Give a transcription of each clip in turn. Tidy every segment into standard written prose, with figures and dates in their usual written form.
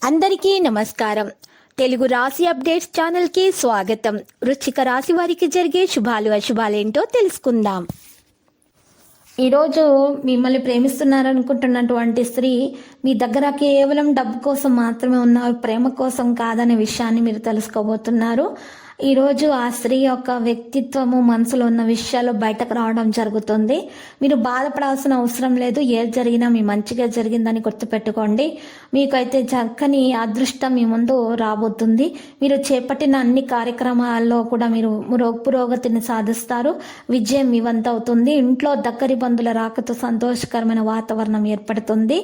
అందరికీ నమస్కారం. తెలుగు రాశి అప్డేట్స్ ఛానల్ కి స్వాగతం. వృశ్చిక రాశి వారికి జరిగే శుభాలు అశుభాలేంటో తెలుసుకుందాం. ఈరోజు మిమ్మల్ని ప్రేమిస్తున్నారనుకుంటున్నటువంటి స్త్రీ మీ దగ్గర కేవలం డబ్బు కోసం మాత్రమే ఉన్నారు, ప్రేమ కోసం కాదనే విషయాన్ని మీరు తెలుసుకోబోతున్నారు. ఈరోజు ఆ స్త్రీ యొక్క వ్యక్తిత్వము, మనసులో ఉన్న విషయాలు బయటకు రావడం జరుగుతుంది. మీరు బాధపడాల్సిన అవసరం లేదు. ఏది జరిగినా మీ మంచిగా జరిగిందని గుర్తుపెట్టుకోండి. మీకైతే చక్కని అదృష్టం మీ ముందు రాబోతుంది. మీరు చేపట్టిన అన్ని కార్యక్రమాల్లో కూడా మీరు పురోగతిని సాధిస్తారు. విజయం మీ వంతు అవుతుంది. ఇంట్లో దగ్గరి బంధువుల రాకతో సంతోషకరమైన వాతావరణం ఏర్పడుతుంది.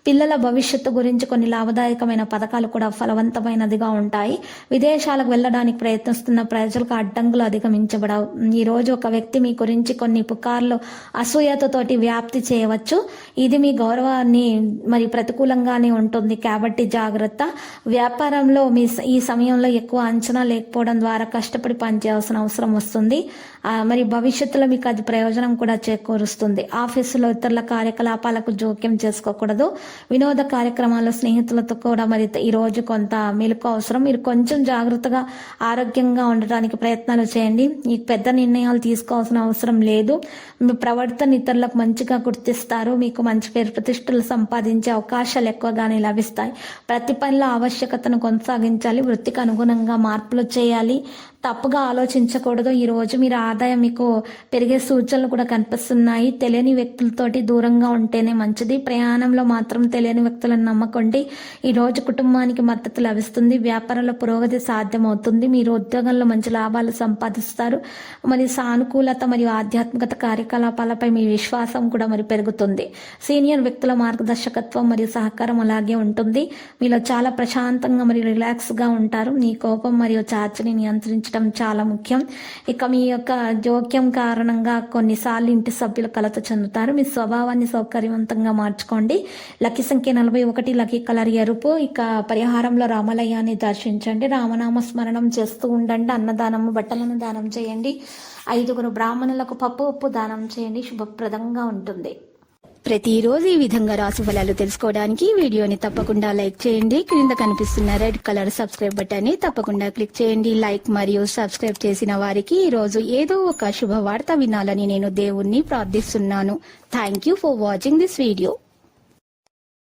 పిల్లల భవిష్యత్తు గురించి కొన్ని లాభదాయకమైన పథకాలు కూడా ఫలవంతమైనదిగా ఉంటాయి. విదేశాలకు వెళ్ళడానికి ప్రయత్నిస్తున్న ప్రజలకు అడ్డంకులు అధిగమించబడవు. ఈరోజు ఒక వ్యక్తి మీ గురించి కొన్ని పుకార్లు అసూయతతోటి వ్యాప్తి చేయవచ్చు. ఇది మీ గౌరవాన్ని మరి ప్రతికూలంగానే ఉంటుంది కాబట్టి జాగ్రత్త. వ్యాపారంలో ఈ సమయంలో ఎక్కువ అంచనా లేకపోవడం ద్వారా కష్టపడి పనిచేయాల్సిన అవసరం వస్తుంది. మరి భవిష్యత్తులో మీకు అది ప్రయోజనం కూడా చేకూరుస్తుంది. ఆఫీసులో ఇతరుల కార్యకలాపాలకు జోక్యం చేసుకోకూడదు. వినోద కార్యక్రమాల్లో స్నేహితులతో కూడా మరి ఈరోజు కొంత మెలకు అవసరం. మీరు కొంచెం జాగ్రత్తగా ఆరోగ్యంగా ఉండటానికి ప్రయత్నాలు చేయండి. ఈ పెద్ద నిర్ణయాలు తీసుకోవాల్సిన అవసరం లేదు. మీ ప్రవర్తన ఇతరులకు మంచిగా గుర్తిస్తారు. మీకు మంచి పేరు ప్రతిష్టలు సంపాదించే అవకాశాలు ఎక్కువగానే లభిస్తాయి. ప్రతి పనిలో ఆవశ్యకతను కొనసాగించాలి. వృత్తికి అనుగుణంగా మార్పులు చేయాలి. తప్పుగా ఆలోచించకూడదు. ఈరోజు మీరు ఆదాయం మీకు పెరిగే సూచనలు కూడా కనిపిస్తున్నాయి. తెలియని వ్యక్తులతోటి దూరంగా ఉంటేనే మంచిది. ప్రయాణంలో మాత్రం తెలియని వ్యక్తులను నమ్మకండి. ఈరోజు కుటుంబానికి మద్దతు లభిస్తుంది. వ్యాపారంలో పురోగతి సాధ్యమవుతుంది. మీరు ఉద్యోగంలో మంచి లాభాలు సంపాదిస్తారు. మరి సానుకూలత మరియు ఆధ్యాత్మికత కార్యకలాపాలపై మీ విశ్వాసం కూడా మరి పెరుగుతుంది. సీనియర్ వ్యక్తుల మార్గదర్శకత్వం మరియు సహకారం అలాగే ఉంటుంది. మీలో చాలా ప్రశాంతంగా మరియు రిలాక్స్గా ఉంటారు. మీ కోపం మరియు చార్జ్ని నియంత్రించడం చాలా ముఖ్యం. ఇక మీ యొక్క జోక్యం కారణంగా కొన్నిసార్లు ఇంటి సభ్యులు కలత చెందుతారు. మీ స్వభావాన్ని సౌకర్యవంతంగా మార్చుకోండి. లక్కీ సంఖ్య 41, లక్కీ కలర్ ఎరుపు. ఇక పరిహారంలో రామాలయాన్ని దర్శించండి. రామనామ స్మరణం చేస్తూ ఉండండి. అన్నదానము, బట్టలను దానం చేయండి. 5 బ్రాహ్మణులకు పప్పు ఉప్పు దానం చేయండి. శుభప్రదంగా ఉంటుంది. ప్రతిరోజు ఈ విధంగా రాశి ఫలాలు తెలుసుకోవడానికి వీడియోని తప్పకుండా లైక్ చేయండి. క్రింద కనిపిస్తున్న రెడ్ కలర్ సబ్స్క్రైబ్ బటన్ ని తప్పకుండా క్లిక్ చేయండి. లైక్ మరియు సబ్స్క్రైబ్ చేసిన వారికి ఈ రోజు ఏదో ఒక శుభవార్త వినాలని నేను దేవుణ్ణి ప్రార్థిస్తున్నాను. Thank you for watching this video.